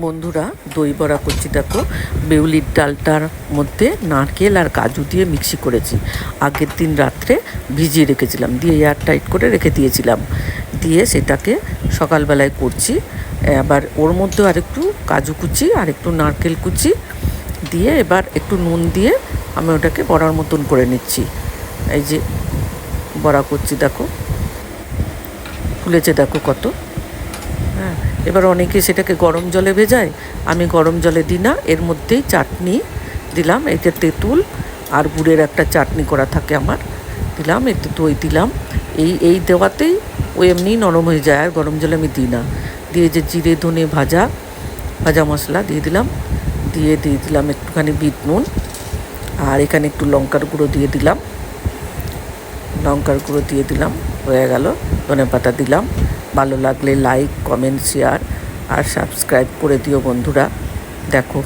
বন্ধুরা, দই বড়া করছি। দেখো, বিউলির ডালটার মধ্যে নারকেল আর কাজু দিয়ে মিক্সি করেছি। আগের দিন রাত্রে ভিজিয়ে রেখেছিলাম, দিয়ে এয়ার টাইট করে রেখে দিয়েছিলাম। দিয়ে সেটাকে সকালবেলায় করছি। এবার ওর মধ্যে আর একটু কাজু কুচি আর একটু নারকেল কুচি দিয়ে এবার একটু নুন দিয়ে আমি ওটাকে বড়ার মতন করে নিচ্ছি। এই যে বড়া করছি, দেখো ফুলেছে, দেখো কত। হ্যাঁ, এবার অনেকে সেটাকে গরম জলে ভেজায়, আমি গরম জলে দিই না। এর মধ্যেই চাটনি দিলাম, এতে তেঁতুল আর গুড়ের একটা চাটনি করা থাকে আমার, দিলাম একটু দই দিলাম। এই দেওয়াতেই ও এমনিই নরম হয়ে যায়, আর গরম জলে আমি দিই না। দিয়ে যে জিরে ধনে ভাজা ভাজা মশলা দিয়ে দিলাম, দিয়ে দিলাম একটুখানি বিট নুন, আর এখানে একটু লঙ্কার গুঁড়ো দিয়ে দিলাম, লঙ্কার গুঁড়ো দিয়ে দিলাম, হয়ে গেল। ধনেপাতা দিলাম। ভালো লাগলে লাইক কমেন্ট শেয়ার আর সাবস্ক্রাইব করে দিও বন্ধুরা। দেখো